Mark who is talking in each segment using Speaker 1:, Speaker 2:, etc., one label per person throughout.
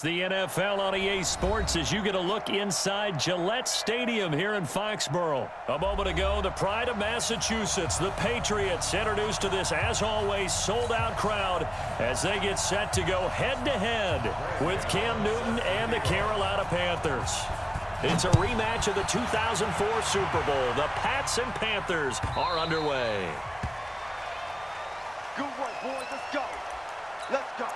Speaker 1: The NFL on EA Sports as you get a look inside Gillette Stadium here in Foxborough. A moment ago, the pride of Massachusetts, the Patriots, introduced to this, as always, sold-out crowd as they get set to go head-to-head with Cam Newton and the Carolina Panthers. It's a rematch of the 2004 Super Bowl. The Pats and Panthers are underway.
Speaker 2: Good work, boys. Let's go. Let's go.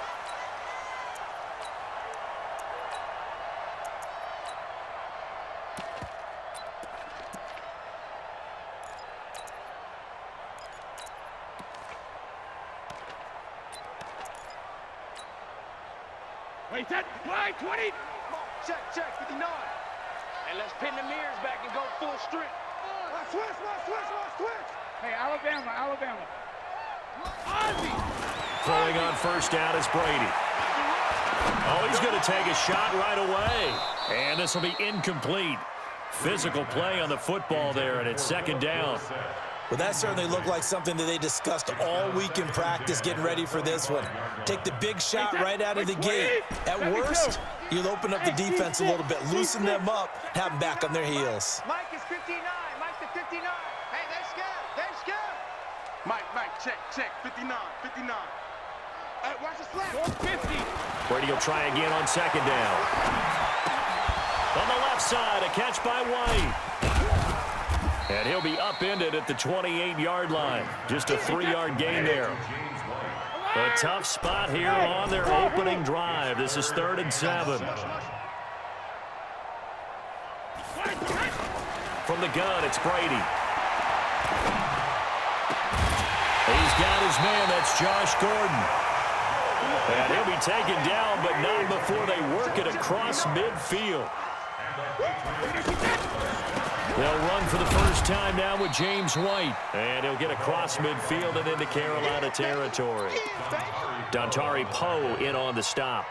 Speaker 3: Wait, that line 20.
Speaker 2: Check, 59.
Speaker 4: And let's pin the mirrors back and go full strength.
Speaker 2: Switch.
Speaker 3: Hey, Alabama. Ozzy.
Speaker 1: Throwing on first down is Brady. Oh, he's going to take a shot right away. And this will be incomplete. Physical play on the football there, and it's second down.
Speaker 5: Well, that certainly looked like something that they discussed all week in practice getting ready for this one. Take the big shot right out of the gate. At worst, you'll open up the defense a little bit, loosen them up, have them back on their heels.
Speaker 2: Mike is 59. Mike's the 59. Hey, they're scared. Mike, check. 59. Hey, watch the slap.
Speaker 3: 50.
Speaker 1: Brady will try again on second down. On the left side, a catch by White. And he'll be upended at the 28-yard line. Just a 3-yard gain there. A tough spot here on their opening drive. This is 3rd and 7. From the gun, it's Brady. He's got his man. That's Josh Gordon. And he'll be taken down, but not before they work it across midfield. They'll run for the first time now with James White. And he'll get across midfield and into Carolina territory. Dontari Poe in on the stop.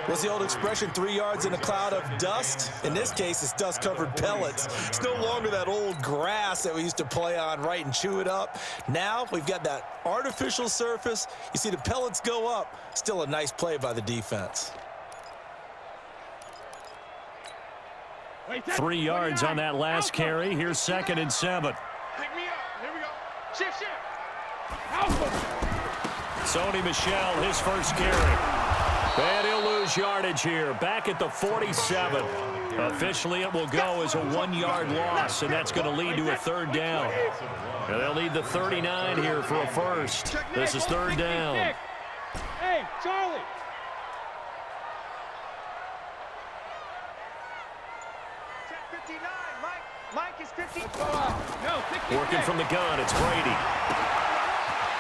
Speaker 5: What's the old expression, 3 yards in a cloud of dust? In this case, it's dust-covered pellets. It's no longer that old grass that we used to play on, right, and chew it up. Now we've got that artificial surface. You see the pellets go up. Still a nice play by the defense.
Speaker 1: 3 yards on that last carry. Here's 2nd and 7.
Speaker 2: Pick me up. Here we go. Shift.
Speaker 1: Sony Michel, his first carry. And he'll lose yardage here. Back at the 47. Officially, it will go as a 1-yard loss, and that's going to lead to a 3rd down. And they'll need the 39 here for a first. This is 3rd down.
Speaker 3: Hey, Charlie.
Speaker 2: Check 59. Mike is 50.
Speaker 3: No, 56.
Speaker 1: Working from the gun, it's Brady.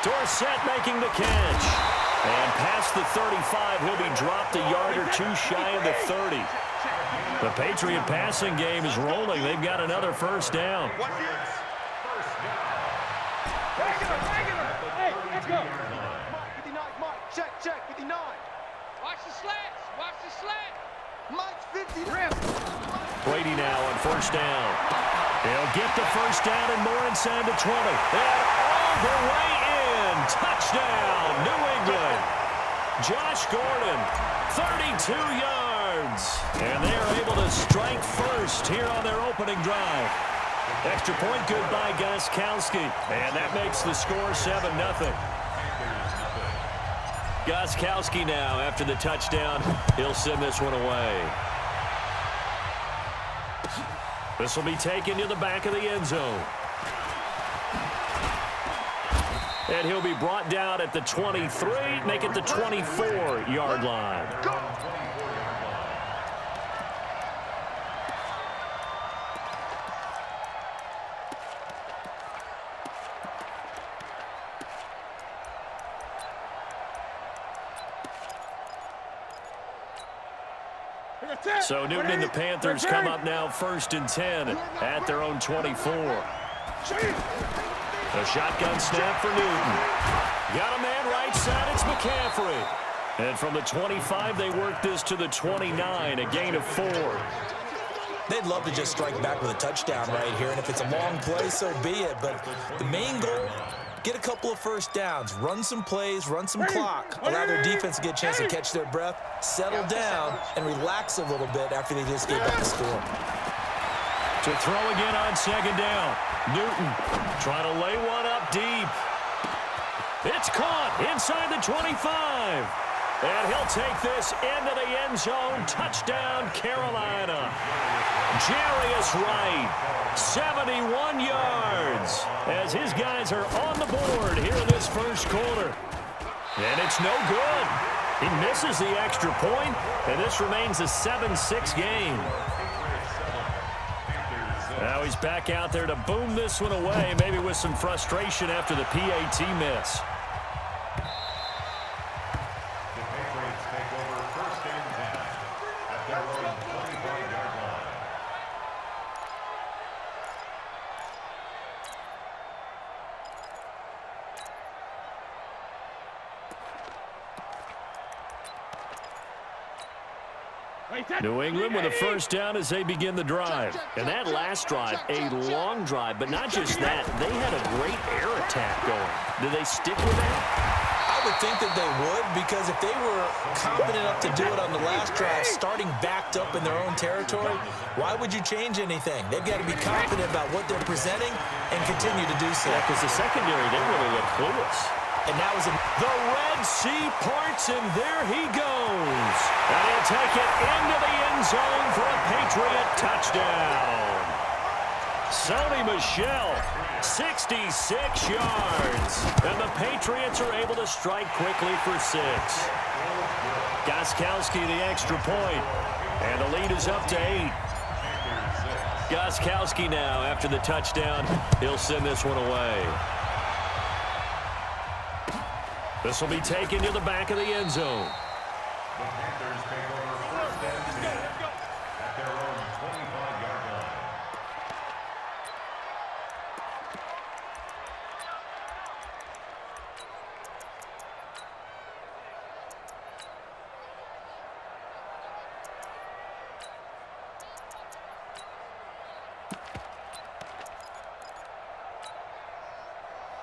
Speaker 1: Dorsett making the catch. And past the 35, he'll be dropped a yard or two shy of the 30. The Patriot passing game is rolling. They've got another first down.
Speaker 3: Hey, let's go.
Speaker 2: 59. Mike, check 59.
Speaker 4: Watch the slat.
Speaker 2: Mike's 50.
Speaker 1: Brady now on first down. He'll get the first down and more inside the 20. And all the way in. Touchdown, New England. Josh Gordon, 32 yards. And they're able to strike first here on their opening drive. Extra point good by Gostkowski. And that makes the score 7-0. Gostkowski now, after the touchdown, he'll send this one away. This will be taken to the back of the end zone. And he'll be brought down at the 23, make it the 24-yard line. So Newton and the Panthers come up now 1st and 10 at their own 24. A shotgun snap for Newton. Got a man right side, it's McCaffrey. And from the 25, they work this to the 29, a gain of 4.
Speaker 5: They'd love to just strike back with a touchdown right here, and if it's a long play, so be it. But the main goal get a couple of first downs, run some plays, run some clock, allow their defense to get a chance to catch their breath, settle down, and relax a little bit after they just gave back the score.
Speaker 1: To throw again on second down. Newton trying to lay one up deep. It's caught inside the 25. And he'll take this into the end zone. Touchdown, Carolina. Jarius Wright, 71 yards, as his guys are on the board here in this first quarter. And it's no good. He misses the extra point, and this remains a 7-6 game. Now he's back out there to boom this one away, maybe with some frustration after the PAT miss. New England with a first down as they begin the drive. And that last drive, a long drive, but not just that. They had a great air attack going. Do they stick with that?
Speaker 5: I would think that they would, because if they were confident enough to do it on the last drive, starting backed up in their own territory, why would you change anything? They've got to be confident about what they're presenting and continue to do so.
Speaker 1: Yeah, because the secondary didn't really look clueless.
Speaker 5: And that was
Speaker 1: the Red Sea parts, and there he goes. And he'll take it into the end zone for a Patriot touchdown. Sony Michel, 66 yards. And the Patriots are able to strike quickly for 6. Gostkowski the extra point. And the lead is up to 8. Gostkowski now, after the touchdown, he'll send this one away. This will be taken to the back of the end zone.
Speaker 6: The Panthers take over first and 10 at their own 25-yard line.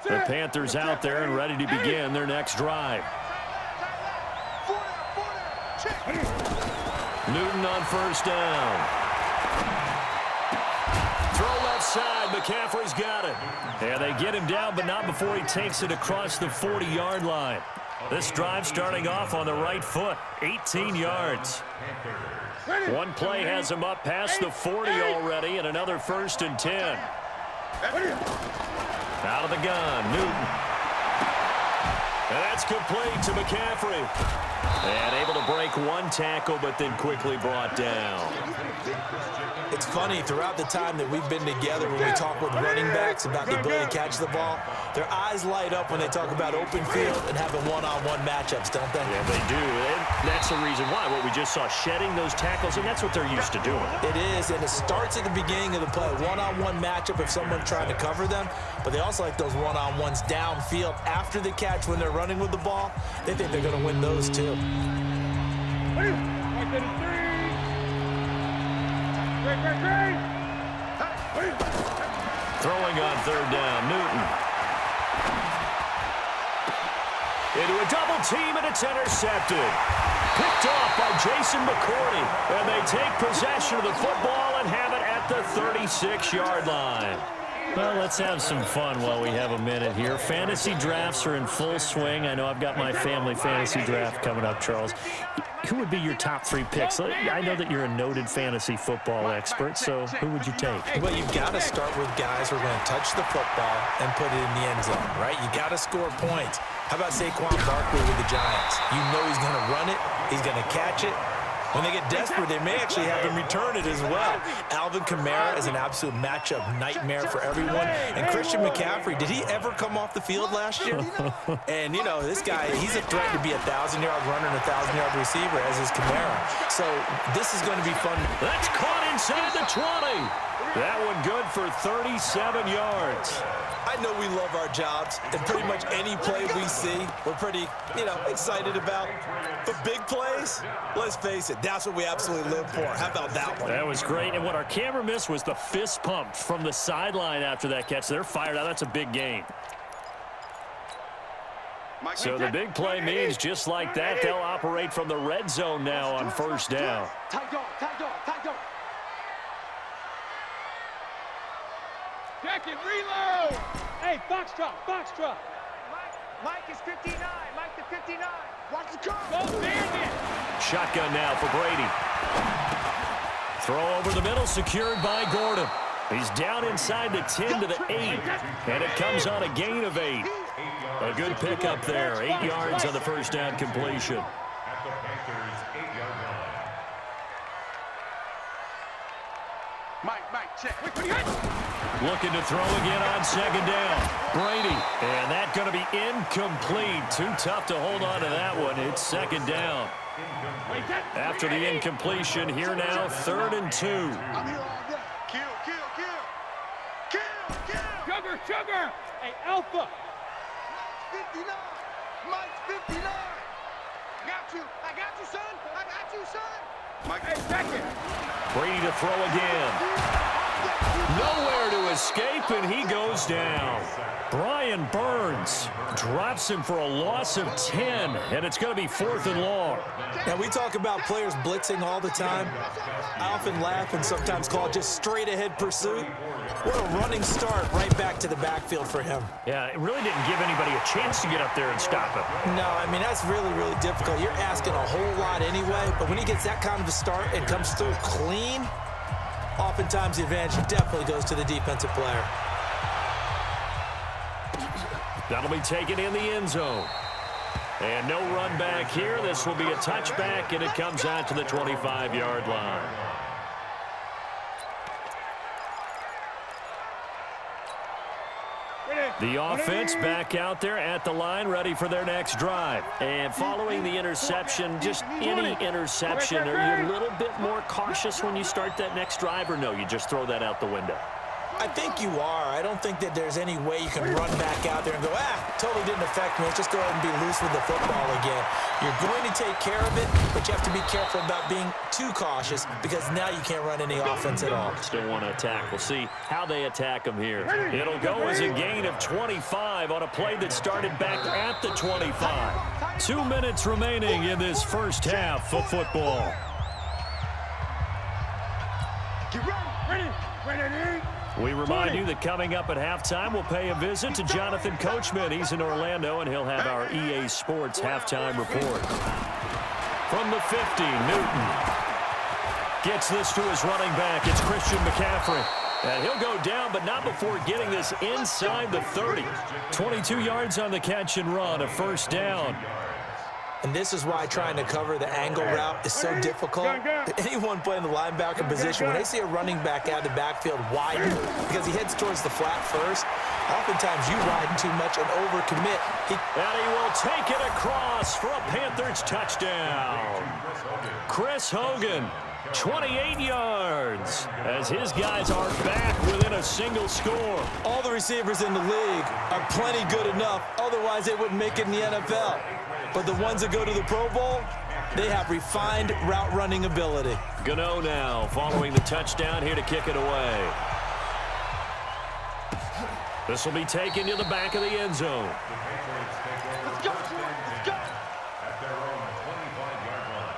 Speaker 1: The Panthers out there and ready to begin their next drive. Newton on first down. Throw left side. McCaffrey's got it. And they get him down, but not before he takes it across the 40-yard line. This drive starting off on the right foot. 18 yards. One play has him up past the 40 already, and another 1st and 10. Out of the gun, Newton. And that's complete to McCaffrey. And able to break one tackle, but then quickly brought down.
Speaker 5: It's funny, throughout the time that we've been together, when we talk with running backs about the ability to catch the ball, their eyes light up when they talk about open field and having one-on-one matchups, don't they?
Speaker 1: Yeah, they do. And that's the reason why. What we just saw, shedding those tackles, and that's what they're used to doing.
Speaker 5: It is, and it starts at the beginning of the play. One-on-one matchup if someone's trying to cover them, but they also like those one-on-ones downfield after the catch when they're running with the ball. They think they're going to win those too.
Speaker 1: Throwing on third down, Newton. Into a double team, and it's intercepted. Picked off by Jason McCourty. And they take possession of the football and have it at the 36-yard line. Well, let's have some fun while we have a minute here. Fantasy drafts are in full swing. I know I've got my family fantasy draft coming up, Charles. Who would be your top 3 picks? I know that you're a noted fantasy football expert, so who would you take?
Speaker 5: Well, you've got to start with guys who are going to touch the football and put it in the end zone, right? You got to score points. How about Saquon Barkley with the Giants? You know he's going to run it. He's going to catch it. When they get desperate, they may actually have him return it as well. Alvin Kamara is an absolute matchup nightmare for everyone. And Christian McCaffrey, did he ever come off the field last year? And, you know, this guy, he's a threat to be a 1,000-yard runner and a 1,000-yard receiver, as is Kamara. So this is going to be fun.
Speaker 1: That's caught inside the 20. That one good for 37 yards.
Speaker 5: I know we love our jobs, and pretty much any play we see, we're pretty, excited about. But big plays, let's face it, that's what we absolutely live for. How about that one?
Speaker 1: That was great, and what our camera missed was the fist pump from the sideline after that catch. They're fired out. That's a big gain. So the big play means just like that, they'll operate from the red zone now on first down.
Speaker 4: Tight dog, tight dog, tight dog.
Speaker 3: Check it, reload. Hey, foxtrot, foxtrot.
Speaker 2: Mike is 59. Mike to 59. Watch the car.
Speaker 3: Go bandit.
Speaker 1: Shotgun now for Brady. Throw over the middle, secured by Gordon. He's down inside the 10 to the 8, and it comes on a gain of 8. A good pickup there, 8 yards on the first down completion.
Speaker 6: At the Panthers' 8-yard line.
Speaker 2: Mike, check.
Speaker 1: Looking to throw again on second down. Brady, and that's going to be incomplete. Too tough to hold on to that one. It's second down. After the incompletion, here now, 3rd and 2.
Speaker 2: I'm here all day. Kill.
Speaker 3: Sugar. Hey, Alpha.
Speaker 2: 59. Mike's 59. I got you, son. Mike,
Speaker 3: Hey, second.
Speaker 1: Brady to throw again. Nowhere to escape, and he goes down. Brian Burns drops him for a loss of 10, and it's going to be 4th and long.
Speaker 5: Now, we talk about players blitzing all the time. I often laugh and sometimes call it just straight-ahead pursuit. What a running start right back to the backfield for him.
Speaker 1: Yeah, it really didn't give anybody a chance to get up there and stop him.
Speaker 5: No, I mean, that's really, really difficult. You're asking a whole lot anyway, but when he gets that kind of a start and comes through clean, oftentimes the advantage definitely goes to the defensive player.
Speaker 1: That'll be taken in the end zone. And no run back here. This will be a touchback, and it comes out to the 25-yard line. The offense back out there at the line, ready for their next drive. And following the interception, just any interception, are you a little bit more cautious when you start that next drive, or no, you just throw that out the window?
Speaker 5: I think you are. I don't think that there's any way you can run back out there and go, totally didn't affect me. Let's just go ahead and be loose with the football again. You're going to take care of it, but you have to be careful about being too cautious because now you can't run any offense at all.
Speaker 1: Still want to attack. We'll see how they attack them here. It'll go as a gain of 25 on a play that started back at the 25. 2 minutes remaining in this first half of football.
Speaker 2: get ready.
Speaker 3: Ready.
Speaker 1: We remind you that coming up at halftime, we'll pay a visit to Jonathan Coachman. He's in Orlando, and he'll have our EA Sports halftime report. From the 50, Newton gets this to his running back. It's Christian McCaffrey. And he'll go down, but not before getting this inside the 30. 22 yards on the catch and run, a first down.
Speaker 5: And this is why trying to cover the angle route is so difficult. Anyone playing the linebacker position, when they see a running back out of the backfield widen because he heads towards the flat first, oftentimes you widen too much and overcommit.
Speaker 1: And he will take it across for a Panthers touchdown. Chris Hogan, 28 yards, as his guys are back within a single score.
Speaker 5: All the receivers in the league are plenty good enough, otherwise they wouldn't make it in the NFL. But the ones that go to the Pro Bowl, they have refined route running ability.
Speaker 1: Gano now following the touchdown here to kick it away. This will be taken to the back of the end zone.
Speaker 2: Let's go.
Speaker 6: At their own 25-yard line.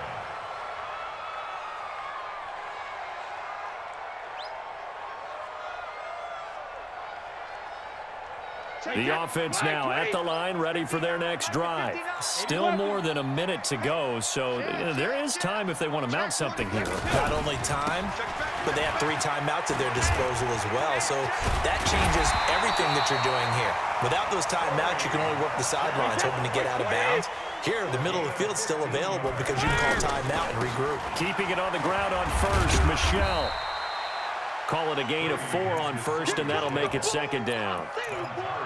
Speaker 1: The offense now at the line, ready for their next drive. Still more than a minute to go, so there is time if they want to mount something here.
Speaker 5: Not only time, but they have 3 timeouts at their disposal as well. So that changes everything that you're doing here. Without those timeouts, you can only work the sidelines, hoping to get out of bounds. Here, the middle of the field is still available because you can call timeout and regroup.
Speaker 1: Keeping it on the ground on first, Michelle. Call it a gain of 4 on first, and that'll make it second down.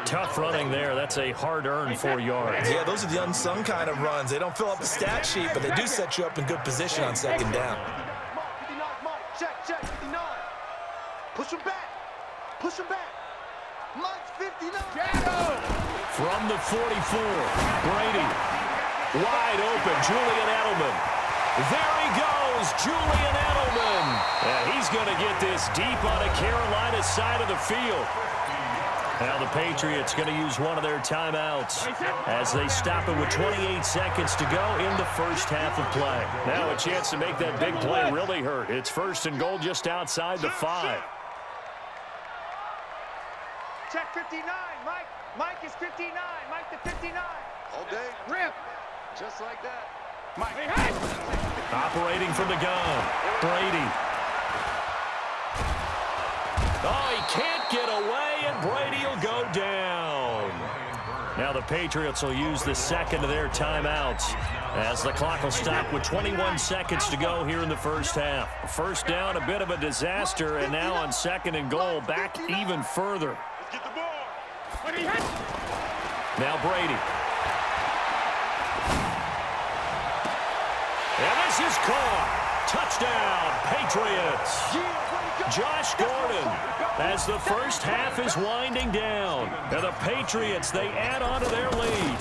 Speaker 1: Tough running there. That's a hard-earned 4 yards.
Speaker 5: Yeah, those are the unsung kind of runs. They don't fill up the stat sheet, but they do set you up in good position on second down.
Speaker 2: Mark, 59, Mark. Check, 59. Push him back. Mike's 59.
Speaker 1: From the 44, Brady. Wide open, Julian Edelman. There he goes, Julian Edelman. And he's going to get this deep on the Carolina side of the field. Now the Patriots going to use one of their timeouts as they stop it with 28 seconds to go in the first half of play. Now a chance to make that big play really hurt. It's 1st and goal just outside the 5.
Speaker 2: Check 59, Mike. Mike is 59. Mike the 59. All day.
Speaker 3: Rip.
Speaker 2: Just like that. Mike.
Speaker 3: Hey, hey.
Speaker 1: Operating from the gun. Brady. Oh, he can't get away, and Brady will go down. Now the Patriots will use the second of their timeouts as the clock will stop with 21 seconds to go here in the first half. First down, a bit of a disaster, and now on 2nd and goal, back even further.
Speaker 2: Get the ball.
Speaker 1: Now Brady. And this is caught. Touchdown, Patriots. Josh Gordon, as the first half is winding down. And the Patriots, they add on to their lead.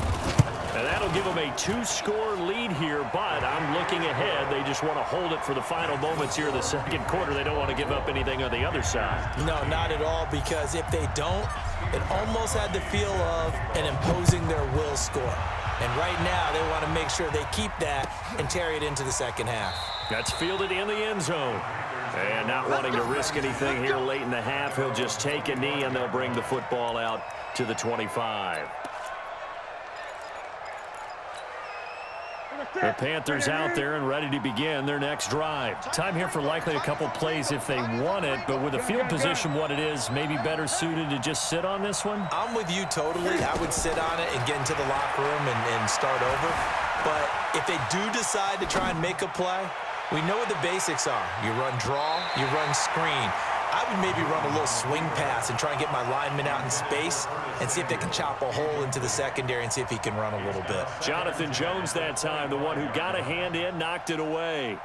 Speaker 1: And that'll give them a 2-score lead here, but I'm looking ahead. They just want to hold it for the final moments here in the second quarter. They don't want to give up anything on the other side.
Speaker 5: No, not at all, because if they don't, it almost had the feel of an imposing their will score. And right now, they want to make sure they keep that and carry it into the second half.
Speaker 1: That's fielded in the end zone. And not wanting to risk anything here late in the half, he'll just take a knee, and they'll bring the football out to the 25. The Panthers out there and ready to begin their next drive. Time here for likely a couple plays if they want it, but with the field position what it is, maybe better suited to just sit on this one?
Speaker 5: I'm with you totally. I would sit on it and get into the locker room and start over. But if they do decide to try and make a play, we know what the basics are. You run draw, you run screen. I would maybe run a little swing pass and try and get my lineman out in space and see if they can chop a hole into the secondary and see if he can run a little bit.
Speaker 1: Jonathan Jones that time, the one who got a hand in, knocked it away.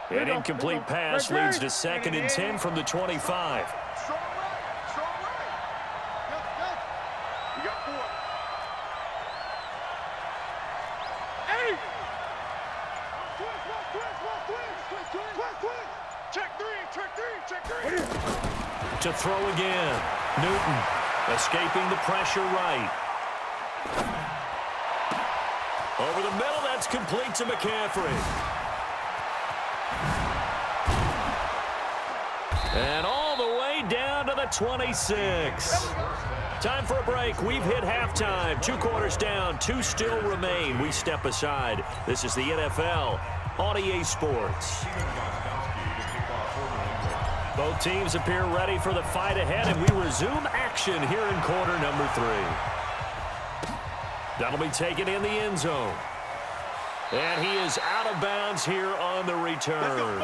Speaker 1: An incomplete pass leads to 2nd and 10 from the 25.
Speaker 2: Strong right. Strong right. You got 4.
Speaker 3: Hey.
Speaker 2: Check 3. Check 3. Check 3.
Speaker 1: To throw again. Newton escaping the pressure right. Over the middle, that's complete to McCaffrey. And all the way down to the 26. Time for a break. We've hit halftime. 2 quarters down. 2 still remain. We step aside. This is the NFL on EA Sports. Both teams appear ready for the fight ahead, and we resume action here in quarter number 3. That'll be taken in the end zone. And he is out of bounds here on the return.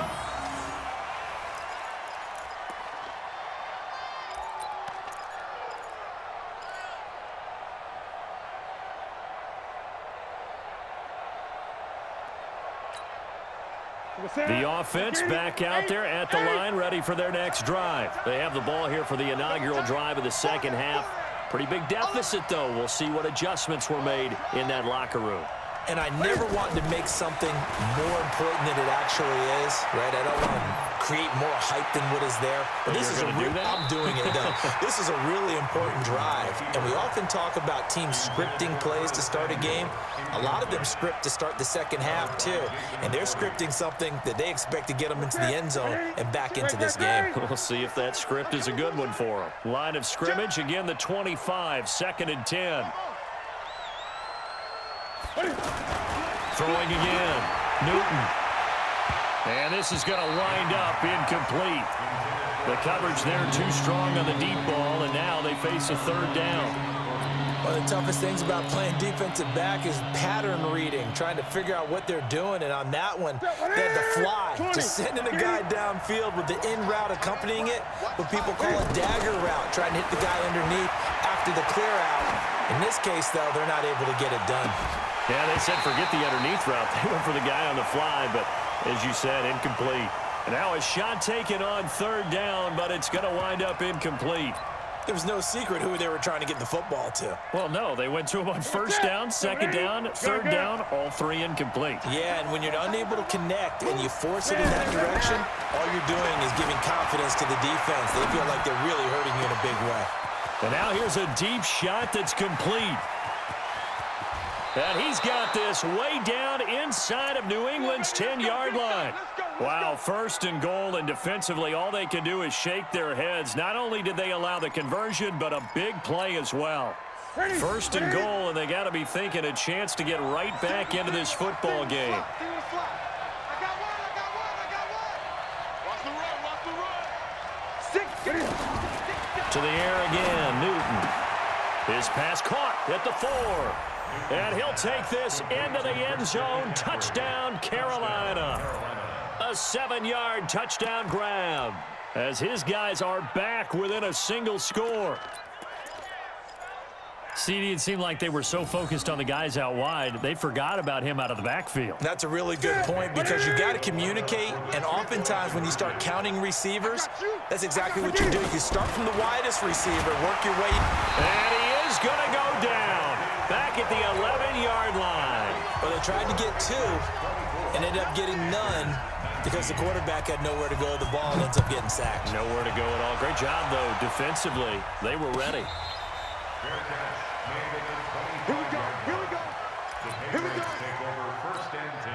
Speaker 1: The offense back out there at the line, ready for their next drive. They have the ball here for the inaugural drive of the second half. Pretty big deficit, though. We'll see what adjustments were made in that locker room.
Speaker 5: And I never want to make something more important than it actually is, right? I don't want to create more hype than what is there. But this is I'm doing it, though. This is a really important drive. And we often talk about teams scripting plays to start a game. A lot of them script to start the second half, too. And they're scripting something that they expect to get them into the end zone and back into this game.
Speaker 1: We'll see if that script is a good one for them. Line of scrimmage, again, the 25, 2nd and 10. Throwing again. Newton. And this is going to wind up incomplete. The coverage there too strong on the deep ball, and now they face a 3rd down.
Speaker 5: One of the toughest things about playing defensive back is pattern reading, trying to figure out what they're doing. And on that one, they had the fly, just sending a guy downfield with the in route accompanying it, what people call a dagger route, trying to hit the guy underneath after the clear out. In this case, though, they're not able to get it done.
Speaker 1: Yeah, they said forget the underneath route. They went for the guy on the fly, but as you said, incomplete. And now a shot taken on 3rd down, but it's going to wind up incomplete.
Speaker 5: It was no secret who they were trying to get the football to.
Speaker 1: Well, no, they went to him on first down, second down, third down, all three incomplete.
Speaker 5: Yeah, and when you're unable to connect and you force it in that direction, all you're doing is giving confidence to the defense. They feel like they're really hurting you in a big way.
Speaker 1: And now here's a deep shot that's complete. And he's got this way down inside of New England's 10-yard line. Wow, first and goal, and defensively, all they can do is shake their heads. Not only did they allow the conversion, but a big play as well. First and goal, and they got to be thinking a chance to get right back into this football game. To the air again, Newton. His pass caught at the 4. And he'll take this into the end zone. Touchdown, Carolina. A 7-yard touchdown grab as his guys are back within a single score. CD, it seemed like they were so focused on the guys out wide, they forgot about him out of the backfield.
Speaker 5: That's a really good point because you got to communicate, and oftentimes when you start counting receivers, that's exactly what you do. You start from the widest receiver, work your way.
Speaker 1: And he is going to go down back at the 11-yard line.
Speaker 5: Well, they tried to get 2 and ended up getting none because the quarterback had nowhere to go with the ball and ends up getting sacked.
Speaker 1: Nowhere to go at all. Great job, though, defensively. They were ready.
Speaker 2: Here we go. Here we go. Here we go.
Speaker 6: Take over first and 10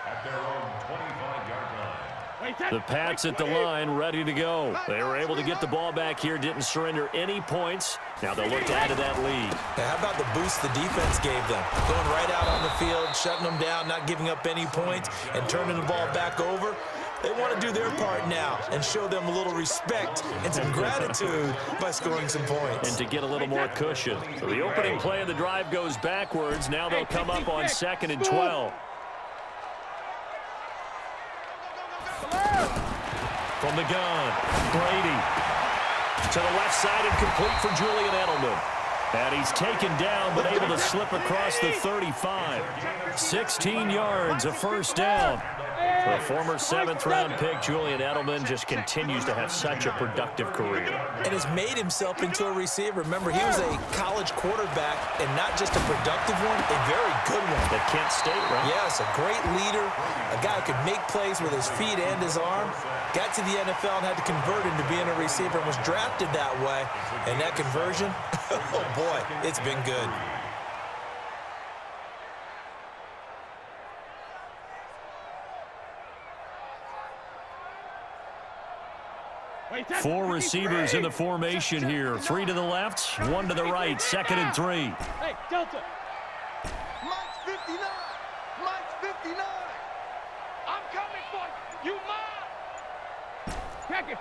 Speaker 6: at their own 25-yard line.
Speaker 1: The Pats at the line, ready to go. They were able to get the ball back here, didn't surrender any points. Now they'll look to add to that lead.
Speaker 5: Now, how about the boost the defense gave them? Going right out on the field, shutting them down, not giving up any points, and turning the ball back over. They want to do their part now and show them a little respect and some gratitude by scoring some points.
Speaker 1: And to get a little more cushion. So the opening play of the drive goes backwards. Now they'll come up on 2nd and 12. From the gun, Brady. To the left side and complete for Julian Edelman. And he's taken down but able to slip across the 35. 16 yards, a first down. The former 7th-round pick, Julian Edelman, just continues to have such a productive career.
Speaker 5: And has made himself into a receiver. Remember, he was a college quarterback, and not just a productive one, a very good one.
Speaker 1: At Kent State, right?
Speaker 5: Yes, a great leader, a guy who could make plays with his feet and his arm. Got to the NFL and had to convert into being a receiver and was drafted that way. And that conversion, oh boy, it's been good.
Speaker 1: Four receivers in the formation here. 3 to the left, 1 to the right. 2nd and 3.
Speaker 3: Hey, Delta.
Speaker 2: Mike's 59. Mike's 59.
Speaker 4: I'm coming for you. You mine.
Speaker 3: Check it.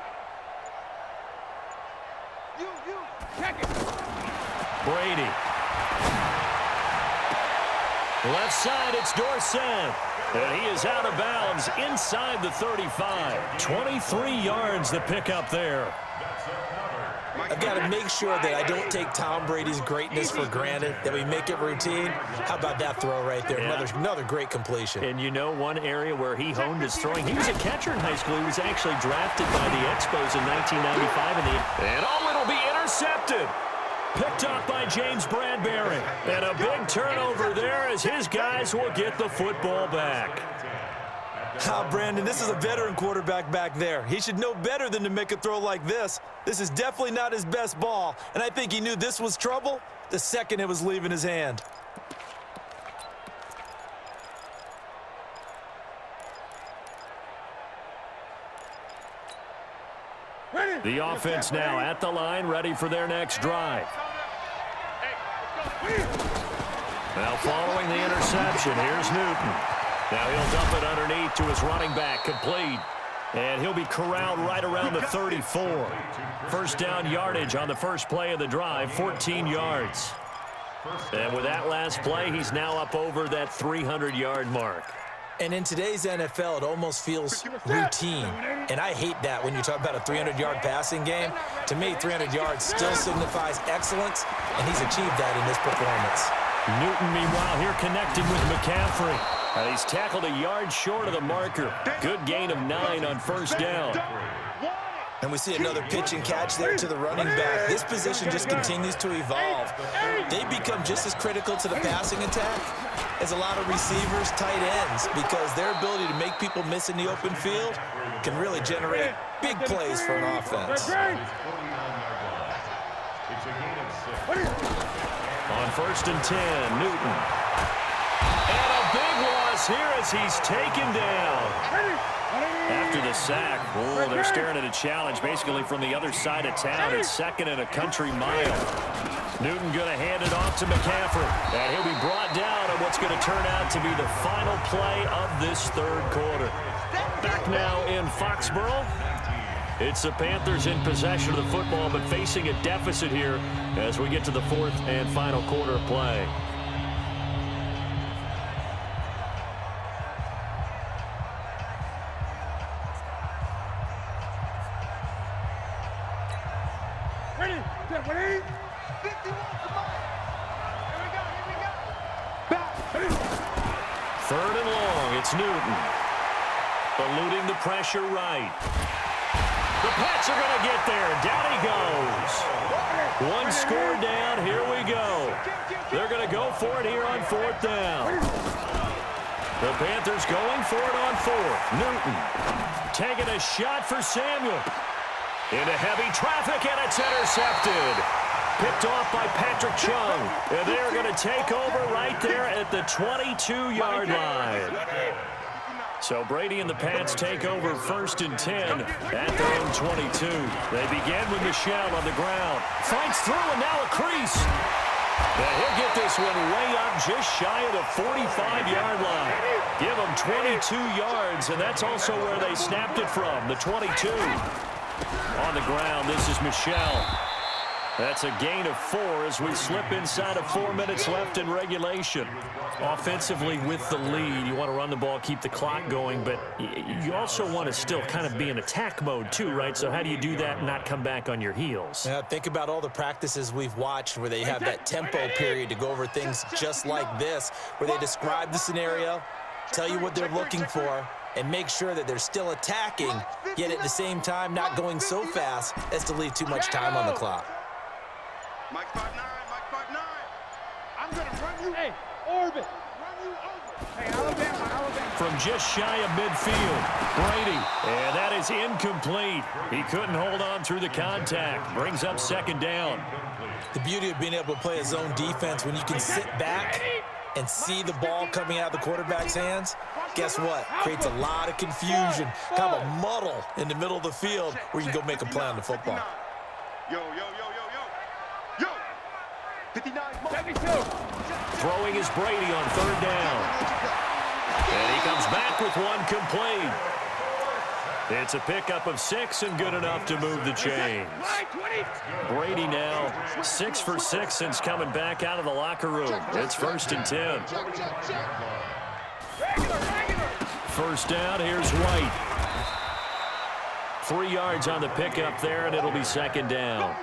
Speaker 2: You.
Speaker 3: Check it.
Speaker 1: Brady. Left side, it's Dorsett. And he is out of bounds inside the 35. 23 yards to pick up there.
Speaker 5: I've got to make sure that I don't take Tom Brady's greatness for granted, that we make it routine. How about that throw right there?
Speaker 1: Yeah.
Speaker 5: Another great completion.
Speaker 1: And you know one area where he honed his throwing? He was a catcher in high school. He was actually drafted by the Expos in 1995. And it'll be intercepted. Picked up by James Bradbury. And a big turnover there as his guys will get the football back.
Speaker 5: Brandon, this is a veteran quarterback back there. He should know better than to make a throw like this. This is definitely not his best ball, and I think he knew this was trouble the second it was leaving his hand.
Speaker 1: The offense now at the line, ready for their next drive. Now following the interception, here's Newton. Now he'll dump it underneath to his running back, complete. And he'll be corralled right around the 34. First down yardage on the first play of the drive, 14 yards. And with that last play, he's now up over that 300-yard mark.
Speaker 5: And in today's NFL, it almost feels routine. And I hate that when you talk about a 300-yard passing game. To me, 300 yards still signifies excellence, and he's achieved that in this performance.
Speaker 1: Newton, meanwhile, here connecting with McCaffrey. And he's tackled a yard short of the marker. Good gain of 9 on first down.
Speaker 5: And we see another pitch and catch there to the running back. This position just continues to evolve. They become just as critical to the passing attack as a lot of receivers, tight ends, because their ability to make people miss in the open field can really generate big plays for an offense.
Speaker 1: On 1st and 10, Newton. And a big loss here as he's taken down. After the sack, oh, they're staring at a challenge basically from the other side of town. It's 2nd and a country mile. Newton going to hand it off to McCaffrey. And he'll be brought down on what's going to turn out to be the final play of this 3rd quarter. Back now in Foxborough. It's the Panthers in possession of the football, but facing a deficit here as we get to the 4th and final quarter of play.
Speaker 3: Ready? Set, ready?
Speaker 2: 51, come on. Here we go. Back.
Speaker 1: 3rd and long, it's Newton. Eluding the pressure right. The Pats are going to get there. Down he goes. 1 score down. Here we go. They're going to go for it here on 4th down. The Panthers going for it on 4th. Newton taking a shot for Samuel. Into heavy traffic, and it's intercepted. Picked off by Patrick Chung. And they're going to take over right there at the 22-yard line. So Brady and the Pats take over 1st and 10 at their own 22. They begin with Michel on the ground. Fights through, and now a crease. And he'll get this one way up just shy of the 45-yard line. Give them 22 yards, and that's also where they snapped it from, the 22. On the ground, this is Michel. That's a gain of 4 as we slip inside of 4 minutes left in regulation. Offensively with the lead, you want to run the ball, keep the clock going, but you also want to still kind of be in attack mode too, right? So how do you do that and not come back on your heels?
Speaker 5: Yeah, think about all the practices we've watched where they have that tempo period to go over things just like this, where they describe the scenario, tell you what they're looking for, and make sure that they're still attacking, yet at the same time not going so fast as to leave too much time on the clock.
Speaker 2: Mike 5'9", Mike 5'9". I'm going to run you.
Speaker 3: Hey, orbit.
Speaker 2: Run you over.
Speaker 3: Hey, Alabama.
Speaker 1: From just shy of midfield, Brady. And that is incomplete. He couldn't hold on through the contact. Brings up 2nd down.
Speaker 5: The beauty of being able to play a zone defense when you can sit back and see the ball coming out of the quarterback's hands, guess what? Creates a lot of confusion, kind of a muddle in the middle of the field where you can go make a play on the football.
Speaker 2: Yo. 59.
Speaker 3: 72.
Speaker 1: Throwing is Brady on 3rd down. And he comes back with 1 complete. It's a pickup of 6 and good enough to move the chains. Brady now 6 for 6 since coming back out of the locker room. It's 1st and 10. First down, here's White. 3 yards on the pickup there, and it'll be 2nd down.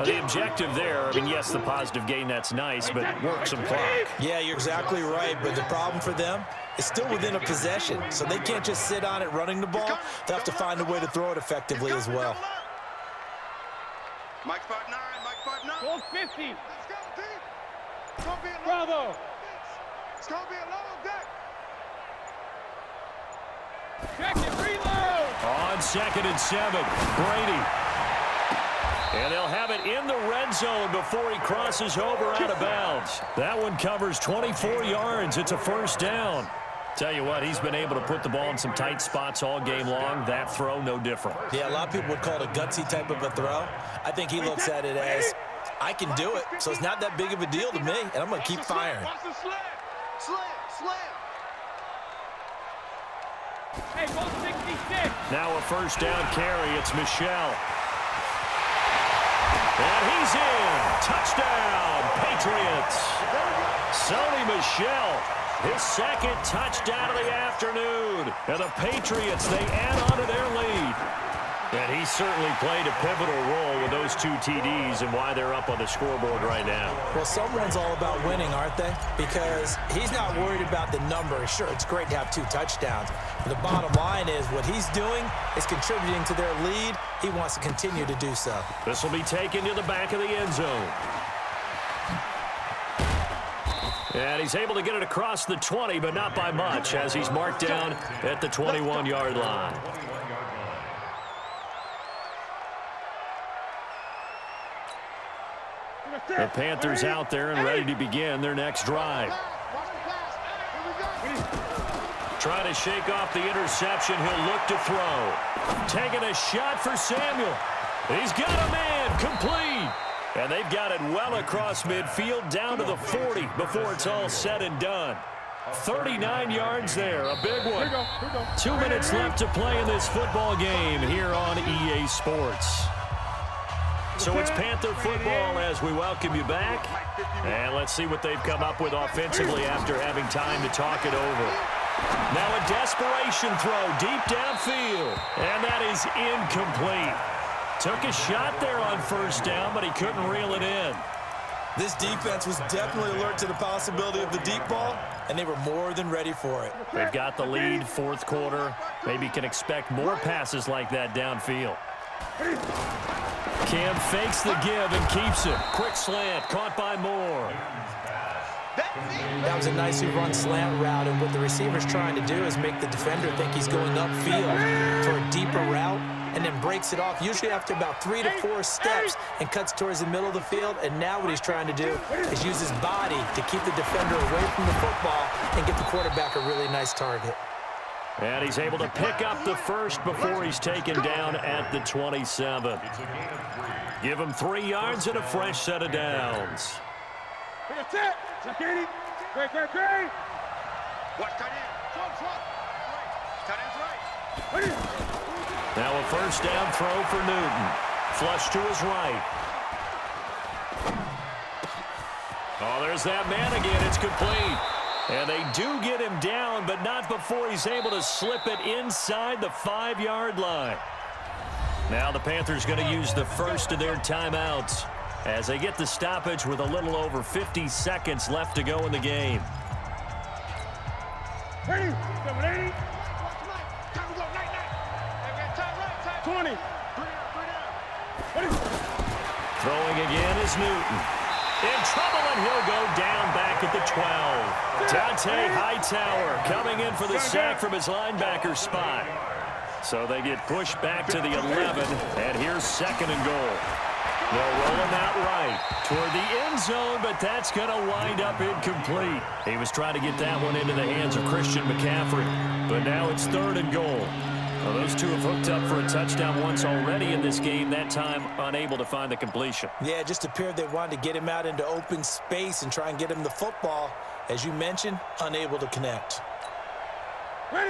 Speaker 1: The objective there, I mean, yes, the positive gain, that's nice, but work some clock.
Speaker 5: Yeah, you're exactly right, but the problem for them is still within a possession, so they can't just sit on it running the ball. They have to find a way to throw it effectively as well.
Speaker 2: Mike 5'9", Mike 5'9".
Speaker 3: Goal 50.
Speaker 2: Let's go, team. It's going to be a
Speaker 3: Bravo.
Speaker 2: It's going to be a long day.
Speaker 3: Check it, reload.
Speaker 1: On 2nd and 7, Brady. And they'll have it in the red zone before he crosses over out of bounds. That one covers 24 yards. It's a 1st down. Tell you what, he's been able to put the ball in some tight spots all game long. That throw, no different.
Speaker 5: Yeah, a lot of people would call it a gutsy type of a throw. I think he looks at it as, I can do it, so it's not that big of a deal to me, and I'm going to keep firing.
Speaker 2: Watch the slam. Slam.
Speaker 3: Hey, goal 66.
Speaker 1: Now a 1st down carry. It's Michel. And he's in. Touchdown, Patriots. Sony Michel, his 2nd touchdown of the afternoon. And the Patriots, they add on to their lead. And he certainly played a pivotal role with those 2 TDs and why they're up on the scoreboard right now.
Speaker 5: Well, someone's all about winning, aren't they? Because he's not worried about the number. Sure, it's great to have 2 touchdowns. But the bottom line is what he's doing is contributing to their lead. He wants to continue to do so.
Speaker 1: This will be taken to the back of the end zone. And he's able to get it across the 20, but not by much, as he's marked down at the 21-yard line. The Panthers out there and ready to begin their next drive. Trying to shake off the interception. He'll look to throw. Taking a shot for Samuel. He's got a man. Complete. And they've got it well across midfield down to the 40 before it's all said and done. 39 yards there. A big one. 2 minutes left to play in this football game here on EA Sports. So it's Panther football as we welcome you back. And let's see what they've come up with offensively after having time to talk it over. Now a desperation throw deep downfield. And that is incomplete. Took a shot there on first down, but he couldn't reel it in.
Speaker 5: This defense was definitely alert to the possibility of the deep ball, and they were more than ready for it.
Speaker 1: They've got the lead, fourth quarter. Maybe can expect more passes like that downfield. Cam fakes the give and keeps it. Quick slant, caught by Moore.
Speaker 5: That was a nicely run slant route, and what the receiver's trying to do is make the defender think he's going upfield for a deeper route, and then breaks it off, usually after about 3 to 4 steps, and cuts towards the middle of the field. And now what he's trying to do is use his body to keep the defender away from the football and get the quarterback a really nice target.
Speaker 1: And he's able to pick up the first before he's taken down at the 27. Give him 3 yards and a fresh set of downs.
Speaker 3: That's it. Great.
Speaker 2: Watch tight end. Tight end's right.
Speaker 1: Now a first down throw for Newton. Flush to his right. Oh, there's that man again. It's complete. And they do get him down, but not before he's able to slip it inside the 5-yard line. Now the Panthers going to use the first of their timeouts as they get the stoppage with a little over 50 seconds left to go in the game.
Speaker 3: Ready? 780. 20.
Speaker 1: Throwing again is Newton. In trouble, and he'll go down back at the 12. Dante Hightower coming in for the sack from his linebacker spot. So they get pushed back to the 11, and here's 2nd and goal. They'll roll him out right toward the end zone, but that's going to wind up incomplete. He was trying to get that one into the hands of Christian McCaffrey, but now it's 3rd and goal. Well, those two have hooked up for a touchdown once already in this game, that time unable to find the completion.
Speaker 5: Yeah, it just appeared they wanted to get him out into open space and try and get him the football. As you mentioned, unable to connect.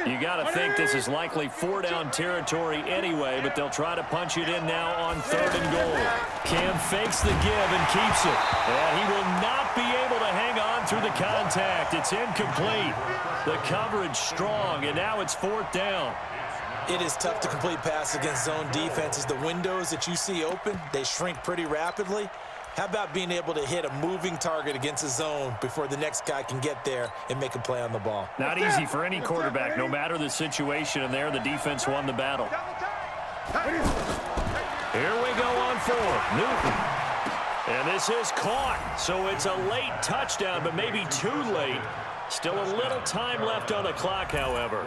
Speaker 1: You got to think this is likely 4-down territory anyway, but they'll try to punch it in now on 3rd and goal. Cam fakes the give and keeps it. And he will not be able to hang on through the contact. It's incomplete. The coverage strong, and now it's 4th down.
Speaker 5: It is tough to complete passes against zone defenses. The windows that you see open, they shrink pretty rapidly. How about being able to hit a moving target against a zone before the next guy can get there and make a play on the ball?
Speaker 1: Not easy for any quarterback, no matter the situation, and there the defense won the battle. Here we go on 4th. Newton. And this is caught, so it's a late touchdown, but maybe too late. Still a little time left on the clock, however.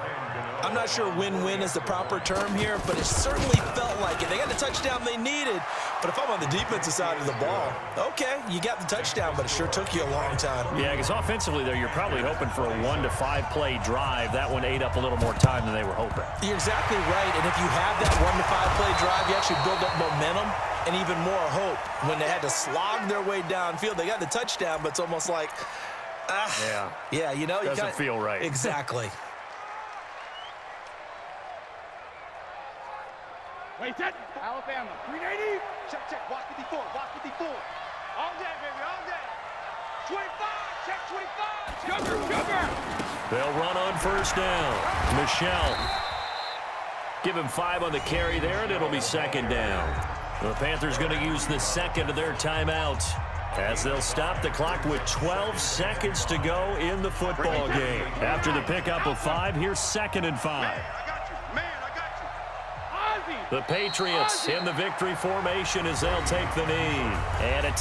Speaker 5: I'm not sure win-win is the proper term here, but it certainly felt like it. They got the touchdown they needed, but if I'm on the defensive side of the ball, okay, you got the touchdown, but it sure took you a long time.
Speaker 1: Yeah, because offensively there, you're probably hoping for a 1 to 5 play drive. That one ate up a little more time than they were hoping.
Speaker 5: You're exactly right, and if you have that 1 to 5 play drive, you actually build up momentum and even more hope. When they had to slog their way downfield, they got the touchdown, but it's almost like, yeah, you know,
Speaker 1: doesn't feel right.
Speaker 5: Exactly.
Speaker 3: Wait, that Alabama. 380.
Speaker 2: Check. Watch 54. Watch 54. All day, baby. All day. 25. Check 25.
Speaker 3: Sugar.
Speaker 1: They'll run on first down. Michelle. Give him 5 on the carry there, and it'll be second down. The Panthers going to use the second of their timeout as they'll stop the clock with 12 seconds to go in the football game. After the pickup of 5, here's 2nd and 5. The Patriots in the victory formation as they'll take the knee. And a